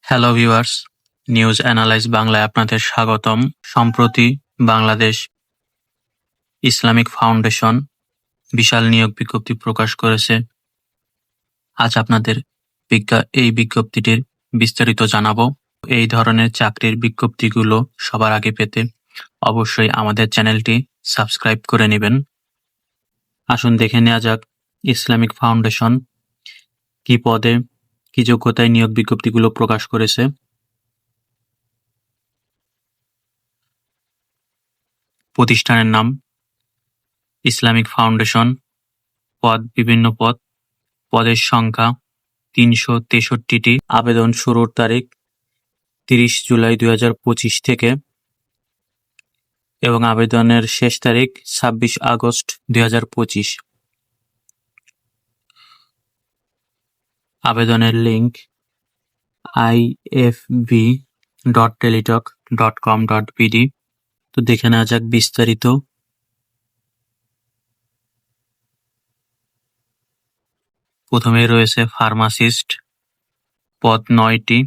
Hello viewers, news analyse বাংলায় আপনাদের স্বাগতম। সম্প্রতি বাংলাদেশ ইসলামিক ফাউন্ডেশন বিশাল নিয়োগ বিজ্ঞপ্তি প্রকাশ করেছে। আজ আপনাদের এই বিজ্ঞপ্তিটির বিস্তারিত জানাবো। এই ধরনের চাকরির বিজ্ঞপ্তিগুলো সবার আগে পেতে অবশ্যই আমাদের চ্যানেলটি সাবস্ক্রাইব করে নেবেন। আসুন দেখে নেওয়া যাক ইসলামিক ফাউন্ডেশন কি পদে কি যোগ্যতায় নিয়োগ বিজ্ঞপ্তিগুলো প্রকাশ করেছে। প্রতিষ্ঠানের নাম ইসলামিক ফাউন্ডেশন। বিভিন্ন পদ, পদের সংখ্যা ৩৬৩টি। আবেদন শুরুর তারিখ ৩০ জুলাই ২০২৫ থেকে এবং আবেদনের শেষ তারিখ ২৬ আগস্ট ২০২৫। আবেদনের লিঙ্ক ifv.teletalk.com.bd। তো দেখে নেওয়া যাক বিস্তারিত। প্রথমে রয়েছে ফার্মাসিস্ট, পদ ৯টি।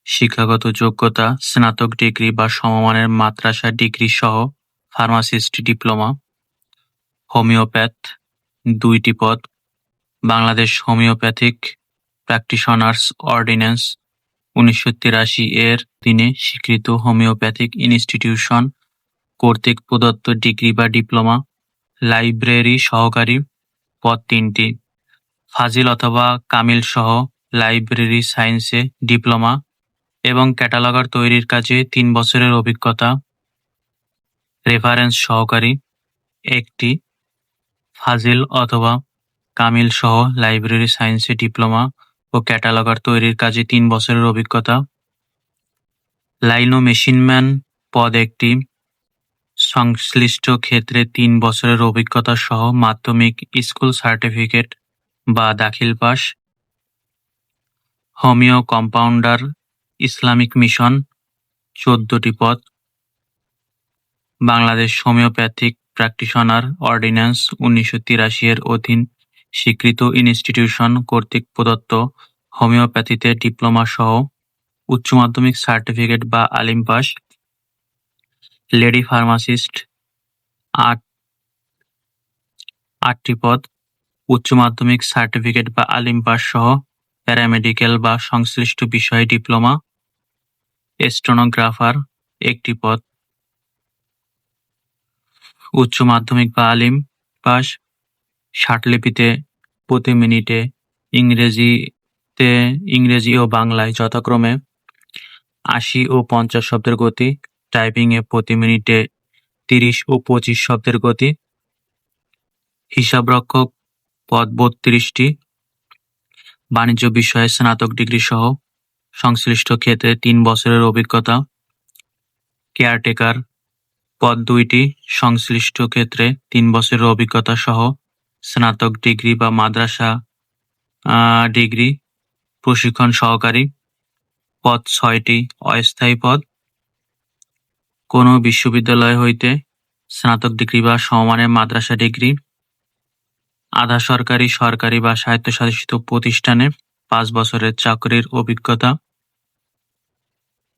শিক্ষাগত যোগ্যতা স্নাতক ডিগ্রি বা সমমানের মাদ্রাসা ডিগ্রি সহ ফার্মাসিস্ট ডিপ্লোমা। হোমিওপ্যাথ ২টি পদ। বাংলাদেশ হোমিওপ্যাথিক প্র্যাকটিশনার্স অর্ডিন্যান্স ১৯৮৩ এর দিনে স্বীকৃত হোমিওপ্যাথিক ইনস্টিটিউশন কর্তৃক প্রদত্ত ডিগ্রি বা ডিপ্লোমা। লাইব্রেরি সহকারী, পদ ৩টি। ফাজিল অথবা কামিল সহ লাইব্রেরি সায়েন্সে ডিপ্লোমা এবং ক্যাটালগার তৈরির কাজে ৩ বছরের অভিজ্ঞতা। রেফারেন্স সহকারী ১টি। ফাজিল অথবা কামিল সহ লাইব্রেরি সায়েন্সে ডিপ্লোমা ও ক্যাটালগার তৈরির কাজে ৩ বছরের অভিজ্ঞতা। লাইনো মেশিনম্যান, পদ ১টি। সংশ্লিষ্ট ক্ষেত্রে ৩ বছরের অভিজ্ঞতা সহ মাধ্যমিক স্কুল সার্টিফিকেট বা দাখিল pass. Homeo compounder Islamic mission ১৪টি পদ। বাংলাদেশ হোমিওপ্যাথিক প্র্যাকটিশনার অর্ডিন্যান্স ১৯৮৩ এর অধীন স্বীকৃত ইনস্টিটিউশন কর্তৃক প্রদত্ত হোমিওপ্যাথিতে ডিপ্লোমা সহ উচ্চ মাধ্যমিক সার্টিফিকেট বা আলিম পাস। লেডি ফার্মাসিস্ট ৮টি পদ। উচ্চ মাধ্যমিক সার্টিফিকেট বা আলিম পাস সহ প্যারামেডিক্যাল বা সংশ্লিষ্ট বিষয়ে ডিপ্লোমা। স্টেনোগ্রাফার ১টি পদ। উচ্চ মাধ্যমিক বা আলিম পাস। ষাটলিপিতে প্রতি মিনিটে ইংরেজি ও বাংলায় যথাক্রমে ৮০ ও ৫০ শব্দের গতি। টাইপিংয়ে প্রতি মিনিটে ৩০ ও ২৫ শব্দের গতি। হিসাবরক্ষক, পদ ৩২টি। বাণিজ্য বিষয়ে স্নাতক ডিগ্রি সহ সংশ্লিষ্ট ক্ষেত্রে ৩ বছরের অভিজ্ঞতা। কেয়ারটেকার, পদ ২টি। সংশ্লিষ্ট ক্ষেত্রে ৩ বছরের অভিজ্ঞতা সহ স্নাতক ডিগ্রি বা মাদ্রাসা ডিগ্রি। প্রশিক্ষণ সহকারী, পদ ৬টি। অস্থায়ী পদ। কোনো বিশ্ববিদ্যালয় হইতে স্নাতক ডিগ্রি বা সমমানের মাদ্রাসা ডিগ্রি। আধা সরকারি, সরকারি বা স্বায়ত্তশাসিত প্রতিষ্ঠানে ৫ বছরের চাকরির অভিজ্ঞতা।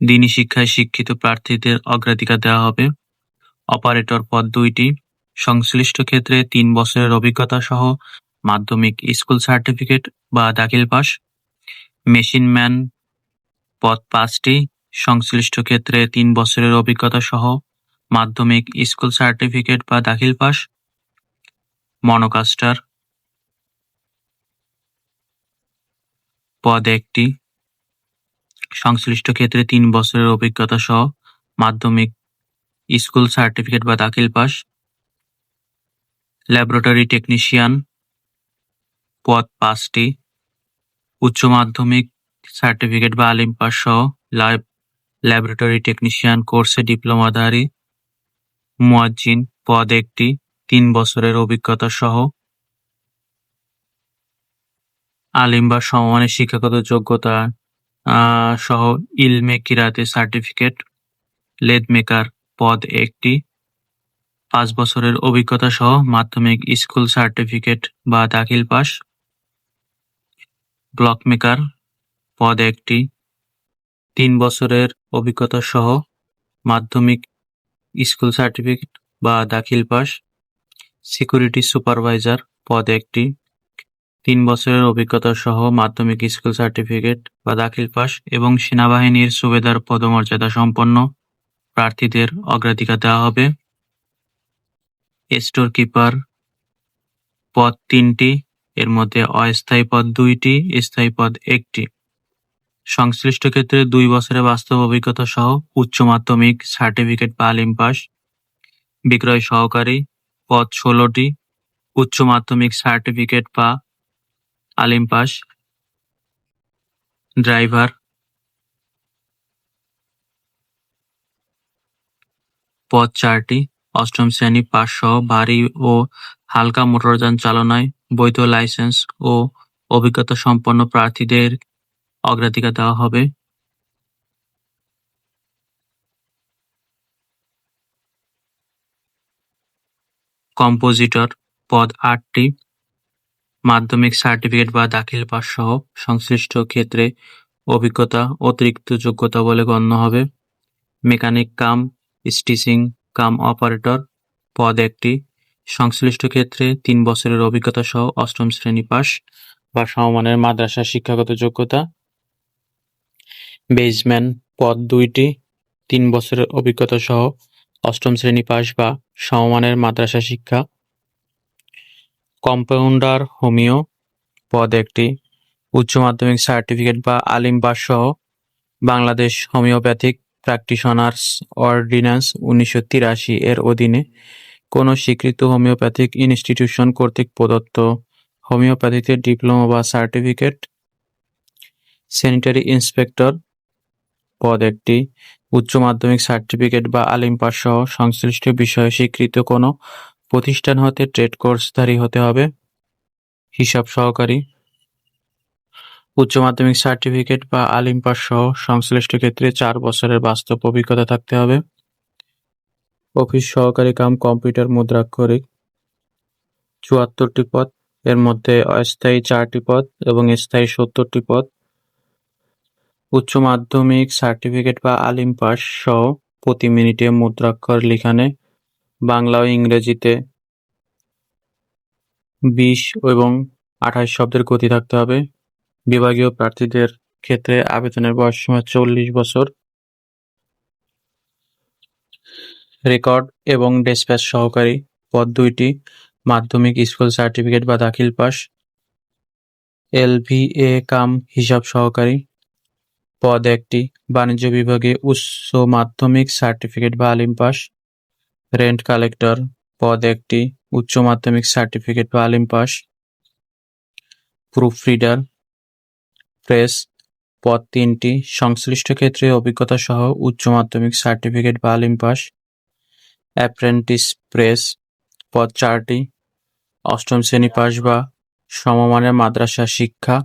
দ্বীনি শিক্ষায় শিক্ষিত প্রার্থীদের অগ্রাধিকার দেওয়া হবে। অপারেটর, পদ ২টি। সংশ্লিষ্ট ক্ষেত্রে ৩ বছরের অভিজ্ঞতা সহ মাধ্যমিক স্কুল সার্টিফিকেট বা দাখিল পাস। মেশিনম্যান, পদ ৫টি। সংশ্লিষ্ট ক্ষেত্রে ৩ বছরের অভিজ্ঞতা সহ মাধ্যমিক স্কুল সার্টিফিকেট বা দাখিল পাস। মনোকাস্টার, পদ ১টি। সংশ্লিষ্ট ক্ষেত্রে ৩ বছরের অভিজ্ঞতা সহ মাধ্যমিক স্কুল সার্টিফিকেট বা দাখিল পাস। ল্যাবরেটরি টেকনিশিয়ান, পদ ৫টি। উচ্চ মাধ্যমিক সার্টিফিকেট বা আলিম পাস সহ ল্যাবরেটরি টেকনিশিয়ান কোর্সে ডিপ্লোমাধারী। মুয়াজ্জিন, পদ ১টি। ৩ বছরের অভিজ্ঞতা সহ আলিম বা সমমানের শিক্ষাগত যোগ্যতা সহ ইলমে কিরাতে সার্টিফিকেট। লেদ মেকার, পদ ১টি। ৫ বছরের অভিজ্ঞতা সহ মাধ্যমিক স্কুল সার্টিফিকেট বা দাখিল পাস। ব্লক মেকার, পদ ১টি। 3 বছরের অভিজ্ঞতা সহ মাধ্যমিক স্কুল সার্টিফিকেট বা দাখিল পাস। সিকিউরিটি সুপারভাইজার পদ একটি, 3 বছরের অভিজ্ঞতা সহ মাধ্যমিক স্কুল সার্টিফিকেট বা দাখিল পাস এবং সেনাবাহিনীর সুবেদার পদমর্যাদা সম্পন্ন প্রার্থীদের অগ্রাধিকার দেওয়া হবে। স্টোর কিপার পদ 3টি, এর মধ্যে অস্থায়ী পদ 2টি, স্থায়ী পদ 1টি। সংশ্লিষ্ট ক্ষেত্রে 2 বছরের বাস্তব অভিজ্ঞতা সহ উচ্চ মাধ্যমিক সার্টিফিকেট বা আলিম পাস। বিক্রয় সহকারী পদ 16টি, উচ্চ মাধ্যমিক সার্টিফিকেট বা আলিম পাস। ড্রাইভার পদ 4টি, অষ্টম শ্রেণী পাস সহ ভারী ও হালকা মোটরযান চালনায় বৈধ লাইসেন্স ও অভিজ্ঞতা সম্পন্ন প্রার্থীদের অগ্রাধিকার দেওয়া হবে। কম্পোজিটর পদ 8টি, মাধ্যমিক সার্টিফিকেট বা দাখিল পাস সহ সংশ্লিষ্ট ক্ষেত্রে অভিজ্ঞতা অতিরিক্ত যোগ্যতা বলে গণ্য হবে। মেকানিক কাম স্টিচিং কাম অপারেটর পদ 1টি, সংশ্লিষ্ট ক্ষেত্রে 3 বছরের অভিজ্ঞতা সহ অষ্টম শ্রেণী পাস বা সমমানের মাদ্রাসা শিক্ষাগত যোগ্যতা। বেজম্যান পদ 2টি, 3 বছরের অভিজ্ঞতা সহ অষ্টম শ্রেণী পাস বা সমমানের মাদ্রাসা শিক্ষা। কম্পাউন্ডার হোমিও পদ 1টি, উচ্চ মাধ্যমিক সার্টিফিকেট বা আলিম পাস সহ বাংলাদেশ হোমিওপ্যাথিক প্র্যাকটিশনার্স অর্ডিন্যান্স 1983 এর অধীনে কোনো স্বীকৃত হোমিওপ্যাথিক ইনস্টিটিউশন কর্তৃক প্রদত্ত হোমিওপ্যাথিতে ডিপ্লোমা বা সার্টিফিকেট। স্যানিটারি ইন্সপেক্টর পদ 1টি, উচ্চ মাধ্যমিক সার্টিফিকেট বা আলিম পাস সহ সংশ্লিষ্ট বিষয়ে স্বীকৃত কোনো প্রতিষ্ঠান হতে ট্রেড কোর্সধারী হতে হবে। হিসাব সহকারী উচ্চ মাধ্যমিক সার্টিফিকেট বা আলিম পাস সহ সংশ্লিষ্ট ক্ষেত্রে 4 বছরের বাস্তব অভিজ্ঞতা থাকতে হবে। অফিস সহকারী কাম কম্পিউটার মুদ্রাক্ষরিক 74টি পদ, এর মধ্যে অস্থায়ী 4টি পদ এবং স্থায়ী 70টি পদ। উচ্চ মাধ্যমিক সার্টিফিকেট বা আলিম পাস সহ প্রতি মিনিটে মুদ্রাক্ষর লিখানে বাংলা ও ইংরেজিতে 20 এবং 28 শব্দের গতি থাকতে হবে। বিভাগীয় প্রার্থীদের ক্ষেত্রে আবেদনের বয়সসীমা 40 বছর। রেকর্ড এবং ডেসপ্যাচ সহকারী পদ 2টি, মাধ্যমিক স্কুল সার্টিফিকেট বা দাখিল পাস। LVA কাম হিসাব সহকারী পদ 1টি, বাণিজ্য বিভাগে উচ্চ মাধ্যমিক সার্টিফিকেট বা আলিম পাস। রেন্ট কালেক্টর পদ 1টি, উচ্চ মাধ্যমিক সার্টিফিকেট বা আলিম পাস। প্রুফরিডার প্রেস পদ 3টি, সংশ্লিষ্ট ক্ষেত্রে অভিজ্ঞতা সহ উচ্চ মাধ্যমিক সার্টিফিকেট বা আলিম পাস। অ্যাপ্রেন্টিস প্রেস পদ 4টি, অষ্টম শ্রেণী পাস বা সমমানের মাদ্রাসা শিক্ষা।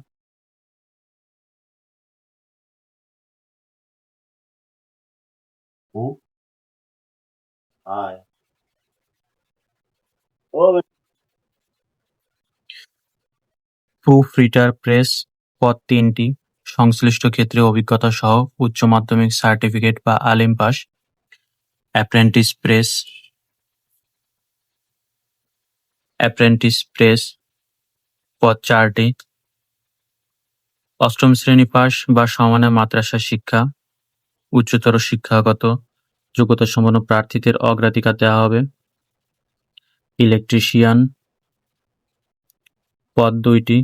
প্রুফ রিডার প্রেস পদ 3টি, সংশ্লিষ্ট ক্ষেত্রে অভিজ্ঞতা সহ উচ্চ মাধ্যমিক সার্টিফিকেট বা আলিম পাস। অ্যাপ্রেন্টিস প্রেস পদ 4টি, অষ্টম শ্রেণী পাস বা সমানের মাদ্রাসা শিক্ষা। উচ্চতর শিক্ষাগত যোগ্যতা সম্পন্ন প্রার্থীদের অগ্রাধিকার দেওয়া হবে। ইলেকট্রিশিয়ান পদ 2টি,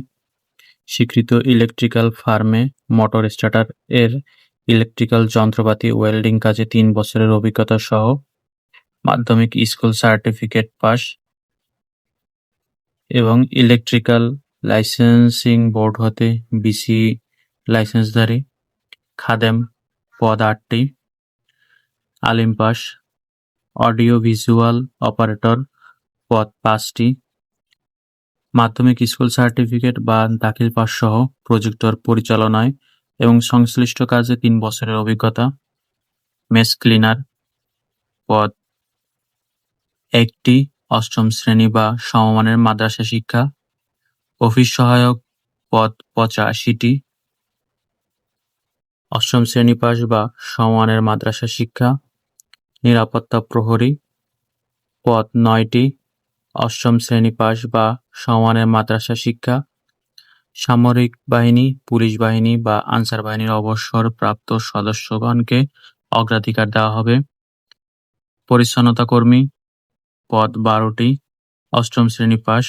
স্বীকৃত ইলেকট্রিক্যাল ফার্মে মোটর স্টার্টার এর ইলেকট্রিক্যাল যন্ত্রপাতি ওয়েল্ডিং কাজে 3 বছরের অভিজ্ঞতা সহ মাধ্যমিক স্কুল সার্টিফিকেট পাস এবং ইলেকট্রিক্যাল লাইসেন্সিং বোর্ড হতে BC লাইসেন্সধারী। খাদেম পদ 8টি, আলিম পাস। অডিও ভিজুয়াল অপারেটর পদ 5টি, মাধ্যমিক স্কুল সার্টিফিকেট বা দাখিল পাস সহ প্রজেক্টর পরিচালনায় এবং সংশ্লিষ্ট কাজে 3 বছরের অভিজ্ঞতা। মেস ক্লিনার পদ 1টি, অষ্টম শ্রেণী বা সমমানের মাদ্রাসা শিক্ষা। অফিস সহায়ক পদ 85টি, অষ্টম শ্রেণী পাস বা সমমানের মাদ্রাসা শিক্ষা। নিরাপত্তা প্রহরী, পদ 9টি। অষ্টম শ্রেণী পাস বা সমমানের মাদ্রাসা শিক্ষা। সামরিক বাহিনী, পুলিশ বাহিনী বা আনসার বাহিনীর অবসরপ্রাপ্ত সদস্যগণকে অগ্রাধিকার দেওয়া হবে। পরিচ্ছন্নতা কর্মী, পদ 12টি। অষ্টম শ্রেণী পাস।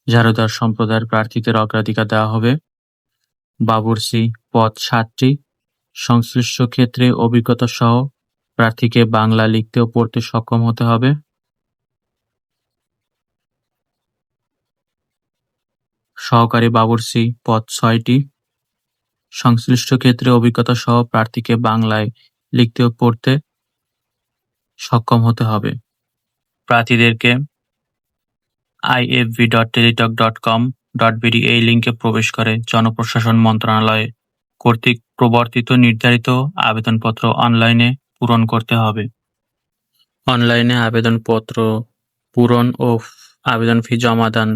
ঝাড়ুদার সম্প্রদায়ের প্রার্থীদের অগ্রাধিকার দেওয়া হবে। বাবুর্চি, পদ 7টি। সংশ্লিষ্ট ক্ষেত্রে অভিজ্ঞতা সহ প্রার্থীকে বাংলা লিখতে ও পড়তে সক্ষম হতে হবে। সহকারী বাবুর্চি, পদ 6টি। সংশ্লিষ্ট ক্ষেত্রে অভিজ্ঞতা সহ প্রার্থীকে বাংলায় লিখতে ও পড়তে সক্ষম হতে হবে। প্রার্থীদেরকে ifv.teletalk.com.bd এই লিঙ্কে প্রবেশ করে জনপ্রশাসন মন্ত্রণালয় কর্তৃক প্রবর্তিত নির্ধারিত আবেদনপত্র অনলাইনে পূরণ করতে হবে। অনলাইনে আবেদনপত্র পূরণ ও আবেদন ফি জমাদান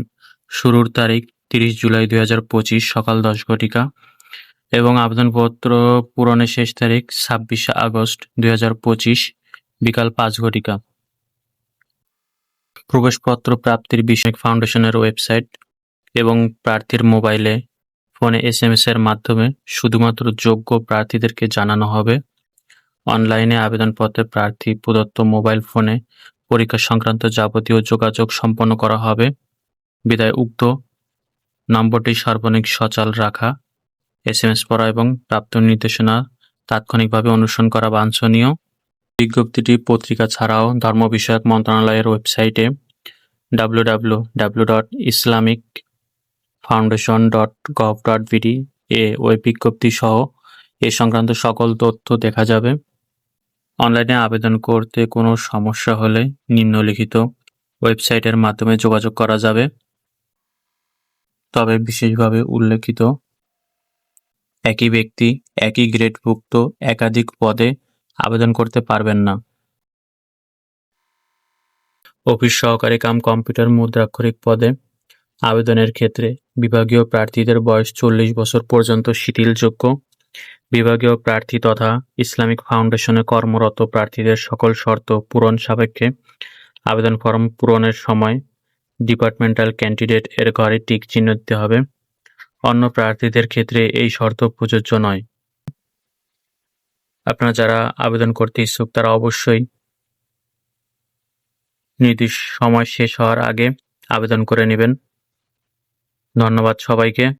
শুরুর তারিখ 30 জুলাই 2025 সকাল 10 ঘটিকা এবং আবেদনপত্র পূরণের শেষ তারিখ 26 আগস্ট 2025 বিকাল 5 ঘটিকা। প্রবেশপত্র প্রাপ্তির বিষয় ফাউন্ডেশনের ওয়েবসাইট এবং প্রার্থীর মোবাইলে ফোনে SMS এর মাধ্যমে শুধুমাত্র যোগ্য প্রার্থীদেরকে জানানো হবে। অনলাইনে আবেদনপত্রে প্রার্থী প্রদত্ত মোবাইল ফোনে পরীক্ষা সংক্রান্ত যাবতীয় যোগাযোগ সম্পন্ন করা হবে। বিধায় উক্ত নম্বরটি সার্বজনিক সচল রাখা, SMS পড়া এবং প্রাপ্ত নির্দেশনা তাৎক্ষণিকভাবে অনুসরণ করা বাঞ্ছনীয়। বিজ্ঞপ্তিটি পত্রিকা ছাড়াও ধর্ম বিষয়ক মন্ত্রণালয়ের ওয়েবসাইটে www.islamicfoundation.gov.bd এ ওই বিজ্ঞপ্তি সহ এ সংক্রান্ত সকল তথ্য দেখা যাবে। অনলাইনে আবেদন করতে কোনো সমস্যা হলে নিম্নলিখিত ওয়েবসাইটের মাধ্যমে যোগাযোগ করা যাবে। তবে বিশেষভাবে উল্লেখিত একই ব্যক্তি একই গ্রেডভুক্ত একাধিক পদে আবেদন করতে পারবেন না। অফিস সহকারী কাম কম্পিউটার মুদ্রাক্ষরিক পদে আবেদনের ক্ষেত্রে বিভাগীয় প্রার্থীদের বয়স 40 বছর পর্যন্ত শিথিলযোগ্য। বিভাগীয় প্রার্থী তথা ইসলামিক ফাউন্ডেশনে কর্মরত প্রার্থীদের সকল শর্ত পূরণ সাপেক্ষে আবেদন ফরম পূরণের সময় ডিপার্টমেন্টাল ক্যান্ডিডেট এর ঘরে টিক চিহ্ন দিতে হবে। অন্য প্রার্থীদের ক্ষেত্রে এই শর্ত প্রযোজ্য নয়। আপনারা যারা আবেদন করতে ইচ্ছুক তারা অবশ্যই নির্দিষ্ট সময় শেষ হওয়ার আগে আবেদন করে নেবেন। ধন্যবাদ সবাইকে।